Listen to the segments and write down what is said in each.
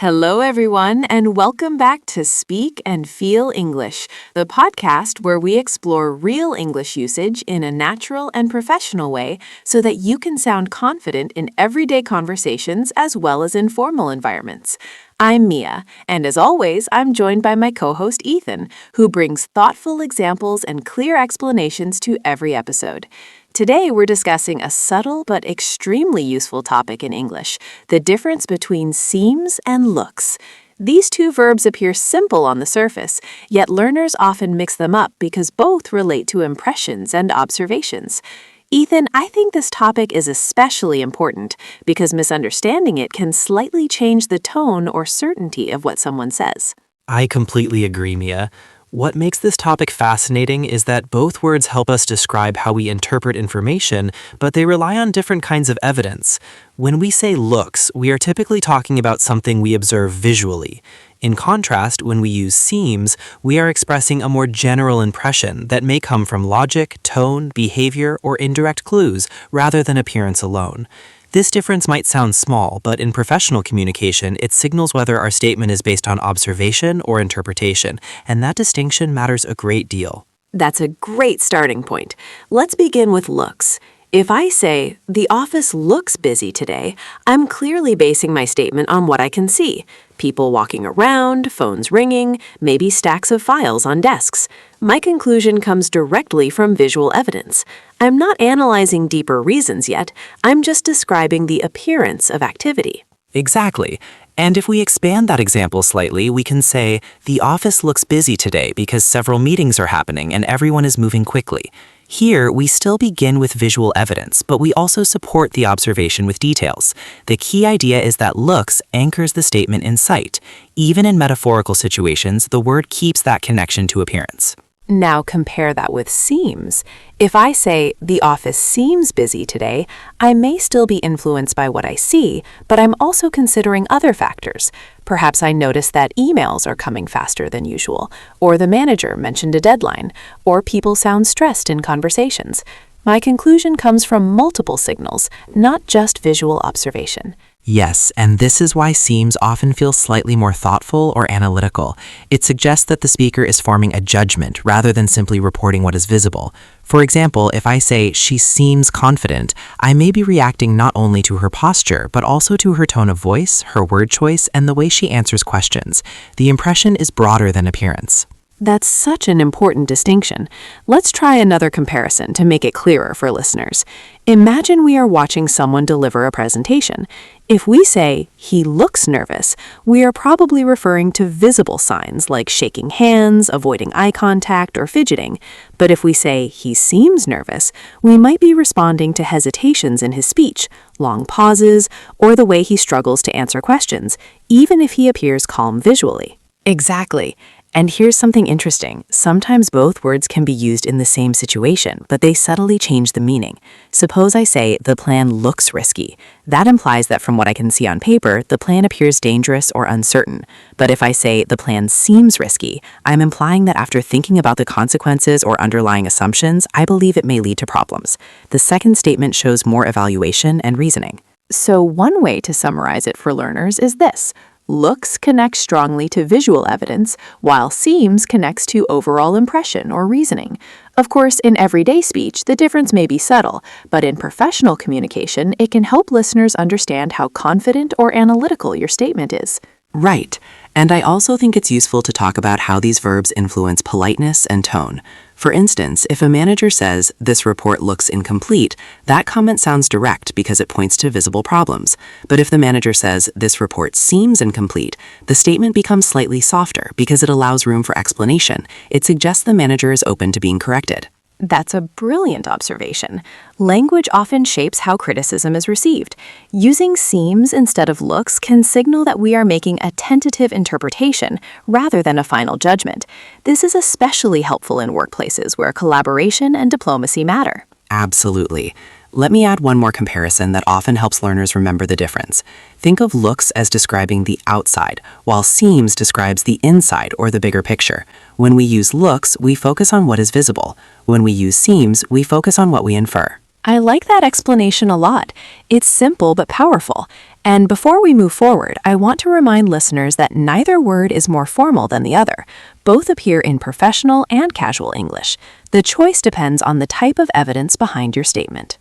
Hello, everyone, and welcome back to Speak and Feel English, the podcast where we explore real English usage in a natural and professional way so that you can sound confident in everyday conversations as well as in formal environments. I'm Mia, and as always, I'm joined by my co-host Ethan, who brings thoughtful examples and clear explanations to every episode. Today, we're discussing a subtle but extremely useful topic in English, the difference between seems and looks. These two verbs appear simple on the surface, yet learners often mix them up because both relate to impressions and observations. Ethan, I think this topic is especially important because misunderstanding it can slightly change the tone or certainty of what someone says. I completely agree, Mia. What makes this topic fascinating is that both words help us describe how we interpret information, but they rely on different kinds of evidence. When we say looks, we are typically talking about something we observe visually. In contrast, when we use seems, we are expressing a more general impression that may come from logic, tone, behavior, or indirect clues rather than appearance alone. This difference might sound small, but in professional communication, it signals whether our statement is based on observation or interpretation, and that distinction matters a great deal. That's a great starting point. Let's begin with looks. If I say, "The office looks busy today," I'm clearly basing my statement on what I can see. People walking around, phones ringing, maybe stacks of files on desks. My conclusion comes directly from visual evidence. I'm not analyzing deeper reasons yet. I'm just describing the appearance of activity. Exactly. And if we expand that example slightly, we can say, "The office looks busy today because several meetings are happening and everyone is moving quickly." Here, we still begin with visual evidence, but we also support the observation with details. The key idea is that looks anchors the statement in sight. Even in metaphorical situations, the word keeps that connection to appearance. Now compare that with seems. If I say, "The office seems busy today," I may still be influenced by what I see, but I'm also considering other factors. Perhaps I notice that emails are coming faster than usual, or the manager mentioned a deadline, or people sound stressed in conversations. My conclusion comes from multiple signals, not just visual observation. Yes, and this is why seems often feel slightly more thoughtful or analytical. It suggests that the speaker is forming a judgment rather than simply reporting what is visible. For example, if I say, "She seems confident," I may be reacting not only to her posture, but also to her tone of voice, her word choice, and the way she answers questions. The impression is broader than appearance. That's such an important distinction. Let's try another comparison to make it clearer for listeners. Imagine we are watching someone deliver a presentation. If we say, "He looks nervous," we are probably referring to visible signs like shaking hands, avoiding eye contact, or fidgeting. But if we say, "He seems nervous," we might be responding to hesitations in his speech, long pauses, or the way he struggles to answer questions, even if he appears calm visually. Exactly. And here's something interesting. Sometimes both words can be used in the same situation, but they subtly change the meaning. Suppose I say, "The plan looks risky." That implies that from what I can see on paper, the plan appears dangerous or uncertain. But if I say, "The plan seems risky," I'm implying that after thinking about the consequences or underlying assumptions, I believe it may lead to problems. The second statement shows more evaluation and reasoning. So one way to summarize it for learners is this. Looks connects strongly to visual evidence, while seems connects to overall impression or reasoning. Of course, in everyday speech, the difference may be subtle, but in professional communication, it can help listeners understand how confident or analytical your statement is. Right. And I also think it's useful to talk about how these verbs influence politeness and tone. For instance, if a manager says, "This report looks incomplete," that comment sounds direct because it points to visible problems. But if the manager says, "This report seems incomplete," the statement becomes slightly softer because it allows room for explanation. It suggests the manager is open to being corrected. That's a brilliant observation. Language often shapes how criticism is received. Using seems instead of looks can signal that we are making a tentative interpretation rather than a final judgment. This is especially helpful in workplaces where collaboration and diplomacy matter. Absolutely. Let me add one more comparison that often helps learners remember the difference. Think of looks as describing the outside, while seems describes the inside or the bigger picture. When we use looks, we focus on what is visible. When we use seems, we focus on what we infer. I like that explanation a lot. It's simple but powerful. And before we move forward, I want to remind listeners that neither word is more formal than the other. Both appear in professional and casual English. The choice depends on the type of evidence behind your statement.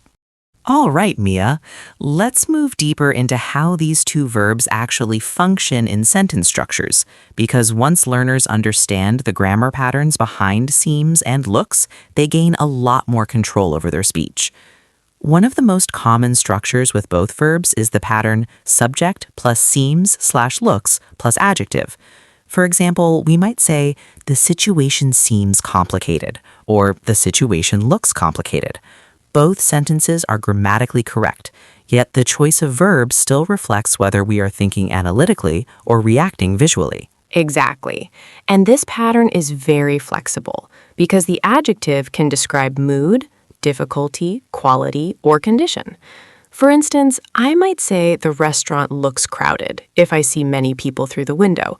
All right, Mia. Let's move deeper into how these two verbs actually function in sentence structures, because once learners understand the grammar patterns behind seems and looks, they gain a lot more control over their speech. One of the most common structures with both verbs is the pattern subject plus seems/looks plus adjective. For example, we might say, the situation seems complicated, or the situation looks complicated. Both sentences are grammatically correct, yet the choice of verbs still reflects whether we are thinking analytically or reacting visually. Exactly. And this pattern is very flexible because the adjective can describe mood, difficulty, quality, or condition. For instance, I might say the restaurant looks crowded if I see many people through the window.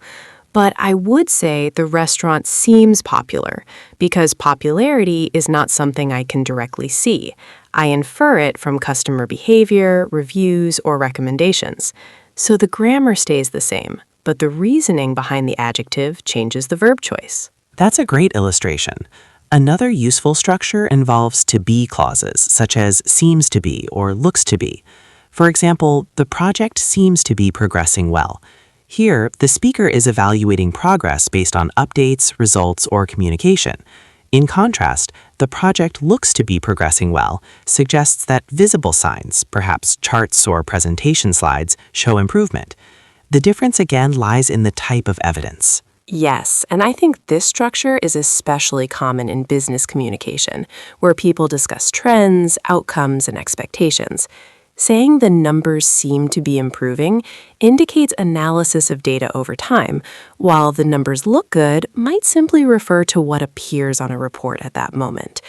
But I would say the restaurant seems popular because popularity is not something I can directly see. I infer it from customer behavior, reviews, or recommendations. So the grammar stays the same, but the reasoning behind the adjective changes the verb choice. That's a great illustration. Another useful structure involves to be clauses, such as seems to be or looks to be. For example, the project seems to be progressing well. Here, the speaker is evaluating progress based on updates, results, or communication. In contrast, the project looks to be progressing well suggests that visible signs, perhaps charts or presentation slides, show improvement. The difference again lies in the type of evidence. Yes, and I think this structure is especially common in business communication, where people discuss trends, outcomes, and expectations. Saying the numbers seem to be improving indicates analysis of data over time, while the numbers look good might simply refer to what appears on a report at that moment.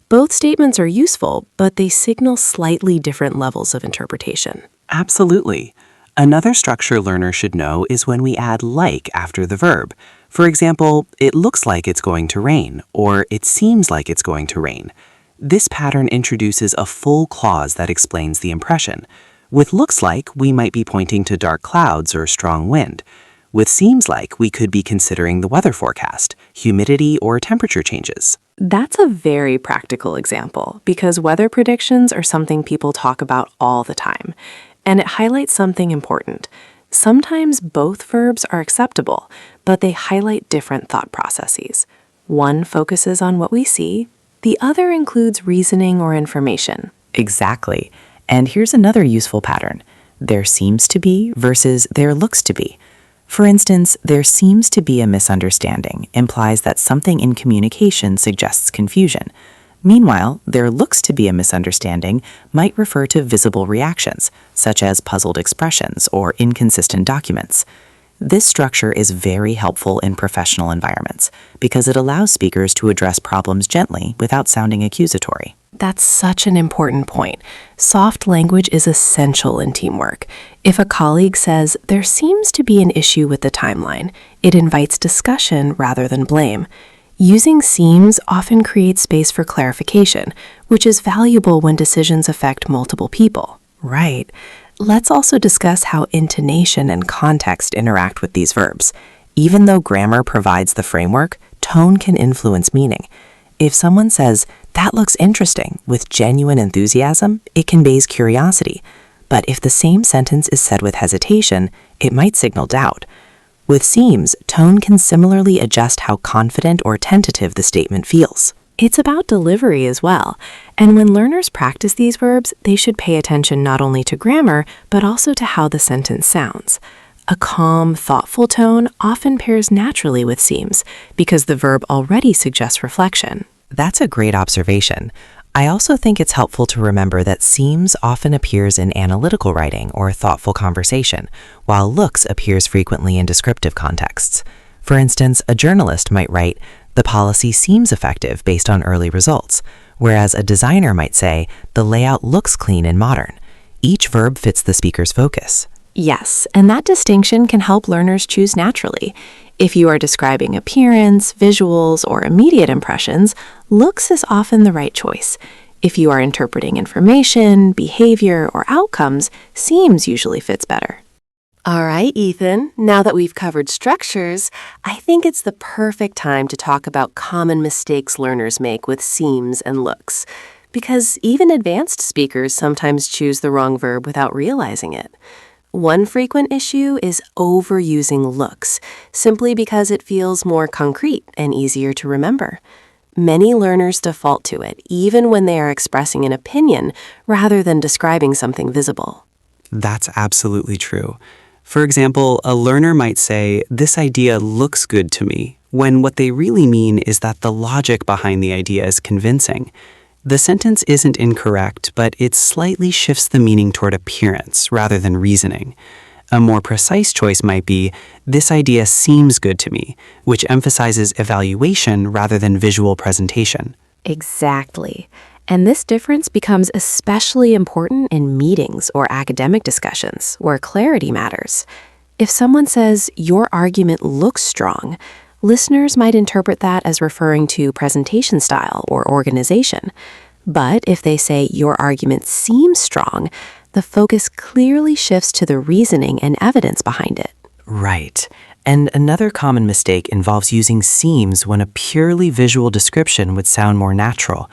Both statements are useful, but they signal slightly different levels of interpretation. Absolutely. Another structure learners should know is when we add like after the verb. For example, it looks like it's going to rain, or it seems like it's going to rain. This pattern introduces a full clause that explains the impression. With looks like, we might be pointing to dark clouds or strong wind. With seems like, we could be considering the weather forecast, humidity, or temperature changes. That's a very practical example because weather predictions are something people talk about all the time. And it highlights something important. Sometimes both verbs are acceptable, but they highlight different thought processes. One focuses on what we see, the other includes reasoning or information. Exactly. And here's another useful pattern. There seems to be versus there looks to be. For instance, there seems to be a misunderstanding implies that something in communication suggests confusion. Meanwhile, there looks to be a misunderstanding might refer to visible reactions, such as puzzled expressions or inconsistent documents. This structure is very helpful in professional environments because it allows speakers to address problems gently without sounding accusatory. That's such an important point. Soft language is essential in teamwork. If a colleague says, there seems to be an issue with the timeline, it invites discussion rather than blame. Using seems often creates space for clarification, which is valuable when decisions affect multiple people. Right. Let's also discuss how intonation and context interact with these verbs. Even though grammar provides the framework, tone can influence meaning. If someone says, that looks interesting, with genuine enthusiasm, it conveys curiosity. But if the same sentence is said with hesitation, it might signal doubt. With seems, tone can similarly adjust how confident or tentative the statement feels. It's about delivery as well, and when learners practice these verbs, they should pay attention not only to grammar, but also to how the sentence sounds. A calm, thoughtful tone often pairs naturally with seems, because the verb already suggests reflection. That's a great observation. I also think it's helpful to remember that seems often appears in analytical writing or thoughtful conversation, while looks appears frequently in descriptive contexts. For instance, a journalist might write, the policy seems effective based on early results, whereas a designer might say, the layout looks clean and modern. Each verb fits the speaker's focus. Yes, and that distinction can help learners choose naturally. If you are describing appearance, visuals, or immediate impressions, looks is often the right choice. If you are interpreting information, behavior, or outcomes, seems usually fits better. All right, Ethan, now that we've covered structures, I think it's the perfect time to talk about common mistakes learners make with seems and looks, because even advanced speakers sometimes choose the wrong verb without realizing it. One frequent issue is overusing looks, simply because it feels more concrete and easier to remember. Many learners default to it, even when they are expressing an opinion rather than describing something visible. That's absolutely true. For example, a learner might say, "This idea looks good to me," when what they really mean is that the logic behind the idea is convincing. The sentence isn't incorrect, but it slightly shifts the meaning toward appearance rather than reasoning. A more precise choice might be, "This idea seems good to me," which emphasizes evaluation rather than visual presentation. Exactly. And this difference becomes especially important in meetings or academic discussions where clarity matters. If someone says, "Your argument looks strong," listeners might interpret that as referring to presentation style or organization. But if they say, "Your argument seems strong," the focus clearly shifts to the reasoning and evidence behind it. Right. And another common mistake involves using seems when a purely visual description would sound more natural.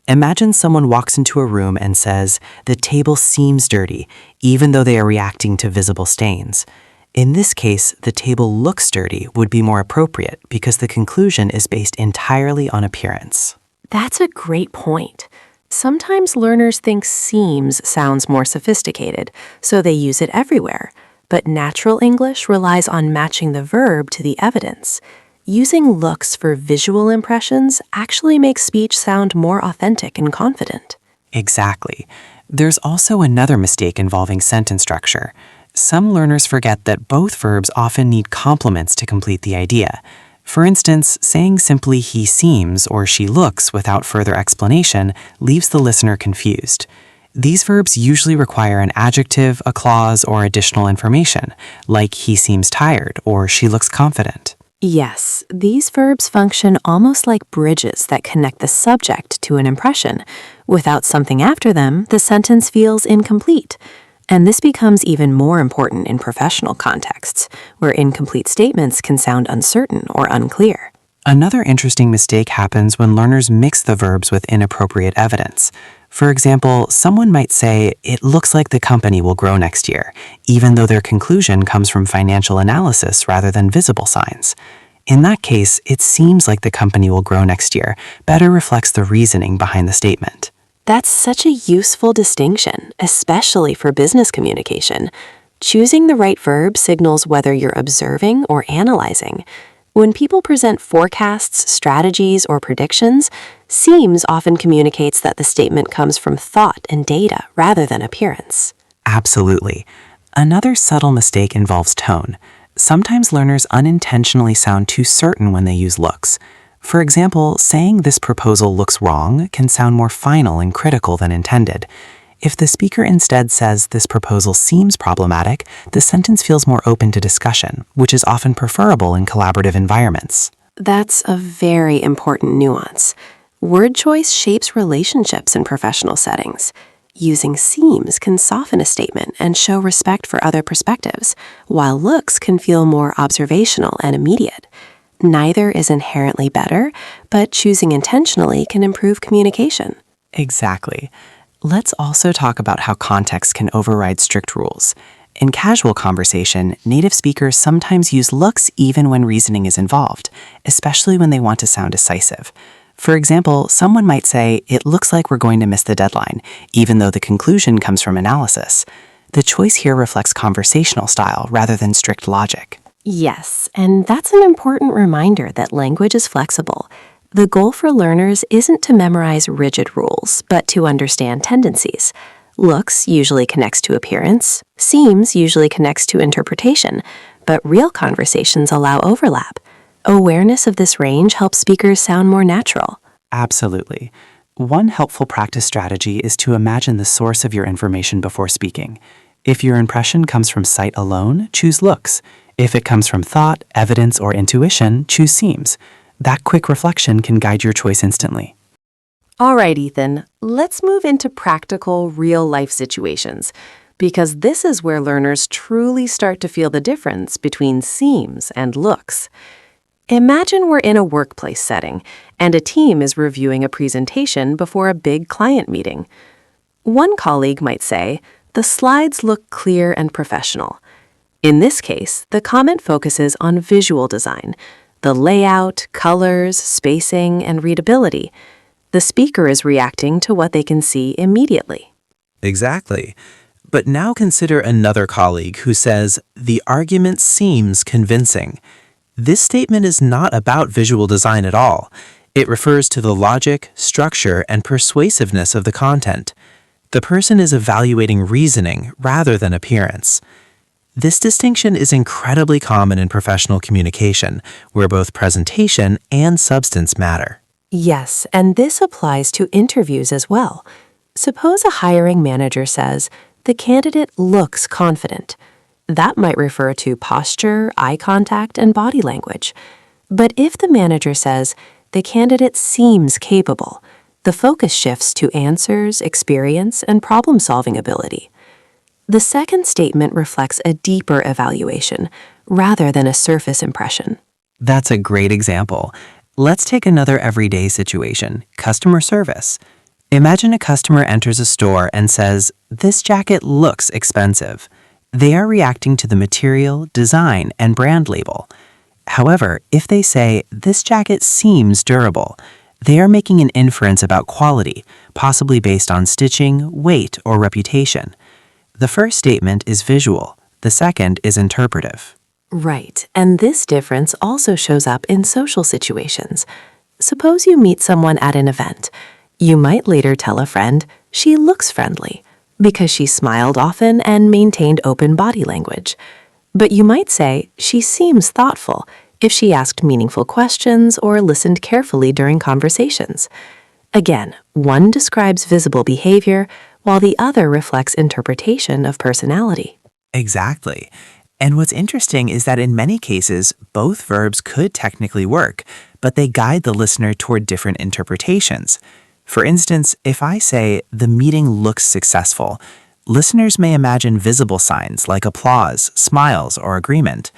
Imagine someone walks into a room and says, "The table seems dirty," even though they are reacting to visible stains. In this case, "the table looks dirty" would be more appropriate because the conclusion is based entirely on appearance. That's a great point. Sometimes learners think seems sounds more sophisticated, so they use it everywhere. But natural English relies on matching the verb to the evidence. Using looks for visual impressions actually makes speech sound more authentic and confident. Exactly. There's also another mistake involving sentence structure. Some learners forget that both verbs often need complements to complete the idea. For instance, saying simply "he seems" or "she looks" without further explanation leaves the listener confused. These verbs usually require an adjective, a clause, or additional information, like "he seems tired" or "she looks confident." Yes, these verbs function almost like bridges that connect the subject to an impression. Without something after them, the sentence feels incomplete. And this becomes even more important in professional contexts, where incomplete statements can sound uncertain or unclear. Another interesting mistake happens when learners mix the verbs with inappropriate evidence. For example, someone might say, "It looks like the company will grow next year," even though their conclusion comes from financial analysis rather than visible signs. In that case, "It seems like the company will grow next year" better reflects the reasoning behind the statement. That's such a useful distinction, especially for business communication. Choosing the right verb signals whether you're observing or analyzing. When people present forecasts, strategies, or predictions, seems often communicates that the statement comes from thought and data rather than appearance. Absolutely. Another subtle mistake involves tone. Sometimes learners unintentionally sound too certain when they use looks. For example, saying "this proposal looks wrong" can sound more final and critical than intended. If the speaker instead says "this proposal seems problematic," the sentence feels more open to discussion, which is often preferable in collaborative environments. That's a very important nuance. Word choice shapes relationships in professional settings. Using seems can soften a statement and show respect for other perspectives, while looks can feel more observational and immediate. Neither is inherently better, but choosing intentionally can improve communication. Exactly. Let's also talk about how context can override strict rules. In casual conversation, native speakers sometimes use looks even when reasoning is involved, especially when they want to sound decisive. For example, someone might say, "It looks like we're going to miss the deadline," even though the conclusion comes from analysis. The choice here reflects conversational style rather than strict logic. Yes, and that's an important reminder that language is flexible. The goal for learners isn't to memorize rigid rules, but to understand tendencies. Looks usually connects to appearance, seems usually connects to interpretation, but real conversations allow overlap. Awareness of this range helps speakers sound more natural. Absolutely. One helpful practice strategy is to imagine the source of your information before speaking. If your impression comes from sight alone, choose looks. If it comes from thought, evidence, or intuition, choose seems. That quick reflection can guide your choice instantly. All right, Ethan, Let's move into practical, real-life situations, because this is where learners truly start to feel the difference between seems and looks. Imagine we're in a workplace setting, and a team is reviewing a presentation before a big client meeting. One colleague might say, "The slides look clear and professional." In this case, the comment focuses on visual design, the layout, colors, spacing, and readability. The speaker is reacting to what they can see immediately. Exactly. But now consider another colleague who says, "The argument seems convincing." This statement is not about visual design at all. It refers to the logic, structure, and persuasiveness of the content. The person is evaluating reasoning rather than appearance. This distinction is incredibly common in professional communication, where both presentation and substance matter. Yes, and this applies to interviews as well. Suppose a hiring manager says, "The candidate looks confident." That might refer to posture, eye contact, and body language. But if the manager says, "The candidate seems capable," the focus shifts to answers, experience, and problem-solving ability. The second statement reflects a deeper evaluation, rather than a surface impression. That's a great example. Let's take another everyday situation, customer service. Imagine a customer enters a store and says, "This jacket looks expensive." They are reacting to the material, design, and brand label. However, if they say, "This jacket seems durable," they are making an inference about quality, possibly based on stitching, weight, or reputation. The first statement is visual, the second is interpretive. Right, and this difference also shows up in social situations. Suppose you meet someone at an event. You might later tell a friend, "She looks friendly," because she smiled often and maintained open body language. But you might say, "She seems thoughtful," if she asked meaningful questions or listened carefully during conversations. Again, one describes visible behavior, while the other reflects interpretation of personality. Exactly. And what's interesting is that in many cases, both verbs could technically work, but they guide the listener toward different interpretations. For instance, if I say, "The meeting looks successful," listeners may imagine visible signs like applause, smiles, or agreement.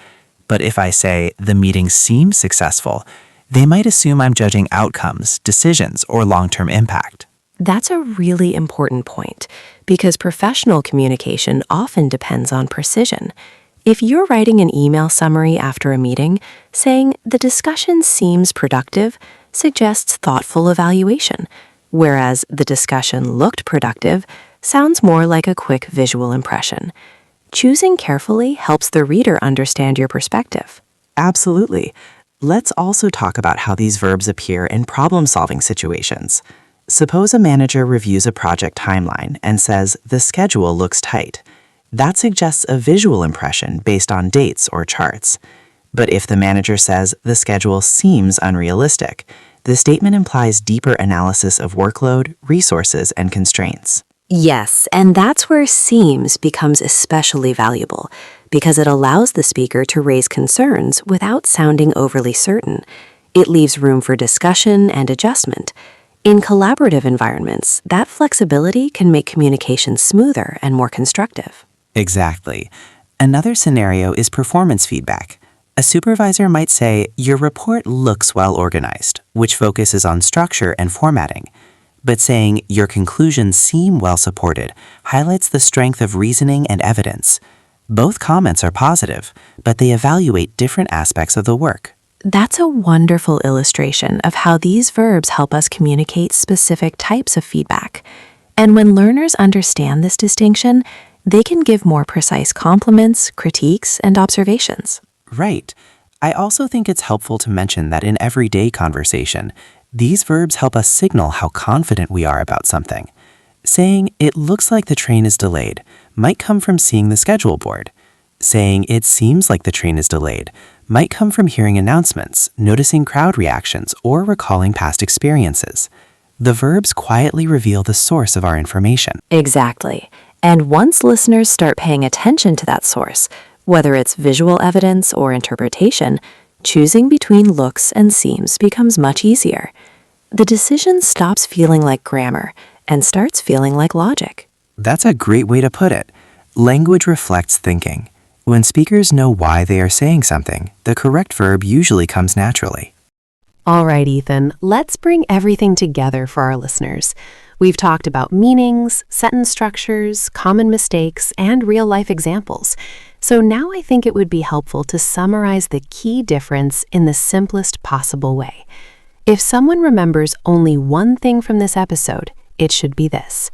But if I say, "The meeting seems successful," they might assume I'm judging outcomes, decisions, or long-term impact. That's a really important point, because professional communication often depends on precision. If you're writing an email summary after a meeting, saying, "The discussion seems productive," suggests thoughtful evaluation, whereas "the discussion looked productive" sounds more like a quick visual impression. Choosing carefully helps the reader understand your perspective. Absolutely. Let's also talk about how these verbs appear in problem-solving situations. Suppose a manager reviews a project timeline and says, "The schedule looks tight." That suggests a visual impression based on dates or charts. But if the manager says, "The schedule seems unrealistic," the statement implies deeper analysis of workload, resources, and constraints. Yes, and that's where seems becomes especially valuable, because it allows the speaker to raise concerns without sounding overly certain. It leaves room for discussion and adjustment. In collaborative environments, that flexibility can make communication smoother and more constructive. Exactly. Another scenario is performance feedback. A supervisor might say, "Your report looks well organized," which focuses on structure and formatting. But saying, "Your conclusions seem well supported," highlights the strength of reasoning and evidence. Both comments are positive, but they evaluate different aspects of the work. That's a wonderful illustration of how these verbs help us communicate specific types of feedback. And when learners understand this distinction, they can give more precise compliments, critiques, and observations. Right. I also think it's helpful to mention that in everyday conversation, these verbs help us signal how confident we are about something. Saying, "It looks like the train is delayed," might come from seeing the schedule board. Saying, "It seems like the train is delayed," might come from hearing announcements, noticing crowd reactions, or recalling past experiences. The verbs quietly reveal the source of our information. Exactly. And once listeners start paying attention to that source, whether it's visual evidence or interpretation, choosing between looks and seems becomes much easier. The decision stops feeling like grammar and starts feeling like logic. That's a great way to put it. Language reflects thinking. When speakers know why they are saying something, the correct verb usually comes naturally. All right, Ethan, let's bring everything together for our listeners. We've talked about meanings, sentence structures, common mistakes, and real-life examples. So now I think it would be helpful to summarize the key difference in the simplest possible way. If someone remembers only one thing from this episode, it should be this.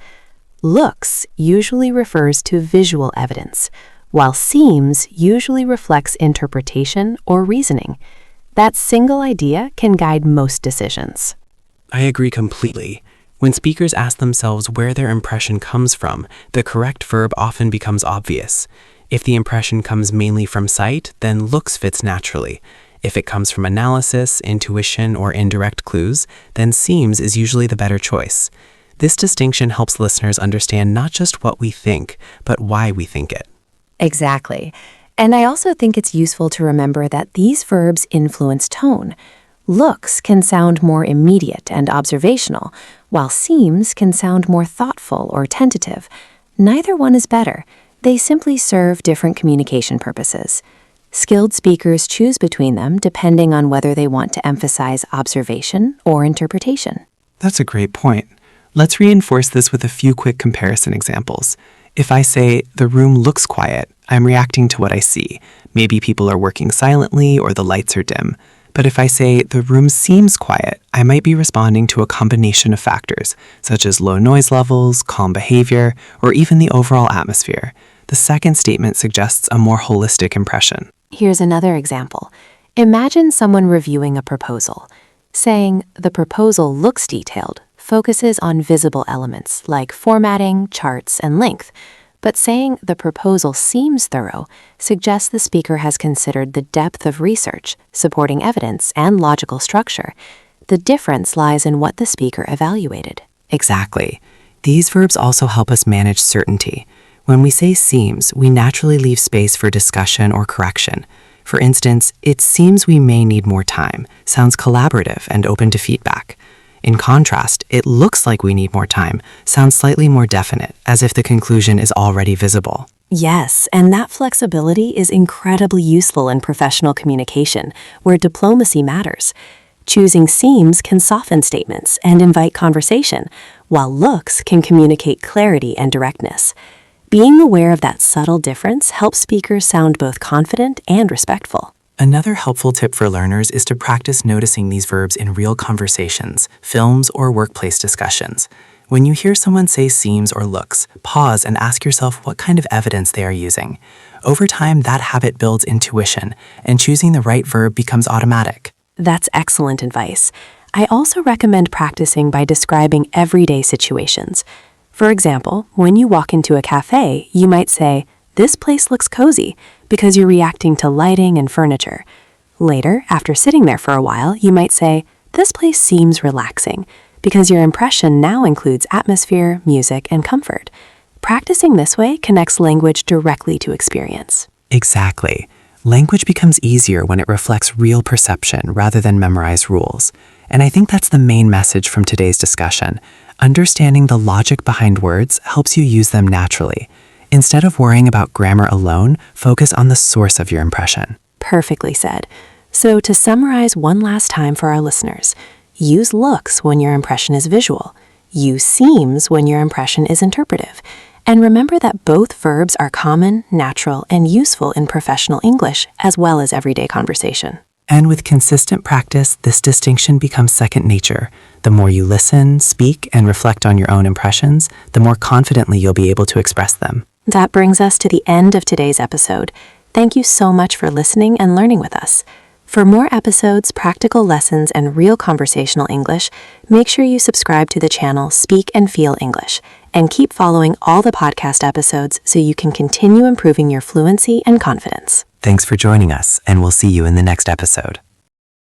Looks usually refers to visual evidence, while seems usually reflects interpretation or reasoning. That single idea can guide most decisions. I agree completely. When speakers ask themselves where their impression comes from, the correct verb often becomes obvious. If the impression comes mainly from sight, then looks fits naturally. If it comes from analysis, intuition, or indirect clues, then seems is usually the better choice. This distinction helps listeners understand not just what we think, but why we think it. Exactly. And I also think it's useful to remember that these verbs influence tone. Looks can sound more immediate and observational, while seems can sound more thoughtful or tentative. Neither one is better. They simply serve different communication purposes. Skilled speakers choose between them depending on whether they want to emphasize observation or interpretation. That's a great point. Let's reinforce this with a few quick comparison examples. If I say, the room looks quiet, I'm reacting to what I see. Maybe people are working silently or the lights are dim. But if I say, the room seems quiet, I might be responding to a combination of factors, such as low noise levels, calm behavior, or even the overall atmosphere. The second statement suggests a more holistic impression. Here's another example. Imagine someone reviewing a proposal. Saying, the proposal looks detailed, focuses on visible elements like formatting, charts, and length. But saying the proposal seems thorough suggests the speaker has considered the depth of research, supporting evidence, and logical structure. The difference lies in what the speaker evaluated. Exactly. These verbs also help us manage certainty. When we say seems, we naturally leave space for discussion or correction. For instance, it seems we may need more time, sounds collaborative and open to feedback. In contrast, it looks like we need more time, sounds slightly more definite, as if the conclusion is already visible. Yes, and that flexibility is incredibly useful in professional communication, where diplomacy matters. Choosing seems can soften statements and invite conversation, while looks can communicate clarity and directness. Being aware of that subtle difference helps speakers sound both confident and respectful. Another helpful tip for learners is to practice noticing these verbs in real conversations, films, or workplace discussions. When you hear someone say seems or looks, pause and ask yourself what kind of evidence they are using. Over time, that habit builds intuition, and choosing the right verb becomes automatic. That's excellent advice. I also recommend practicing by describing everyday situations. For example, when you walk into a cafe, you might say, "This place looks cozy," because you're reacting to lighting and furniture. Later, after sitting there for a while, you might say, "This place seems relaxing," because your impression now includes atmosphere, music, and comfort. Practicing this way connects language directly to experience. Exactly. Language becomes easier when it reflects real perception rather than memorized rules. And I think that's the main message from today's discussion. Understanding the logic behind words helps you use them naturally. Instead of worrying about grammar alone, focus on the source of your impression. Perfectly said. So to summarize one last time for our listeners, use looks when your impression is visual. Use seems when your impression is interpretive. And remember that both verbs are common, natural, and useful in professional English as well as everyday conversation. And with consistent practice, this distinction becomes second nature. The more you listen, speak, and reflect on your own impressions, the more confidently you'll be able to express them. That brings us to the end of today's episode. Thank you so much for listening and learning with us. For more episodes, practical lessons, and real conversational English, make sure you subscribe to the channel Speak and Feel English, and keep following all the podcast episodes so you can continue improving your fluency and confidence. Thanks for joining us, and we'll see you in the next episode.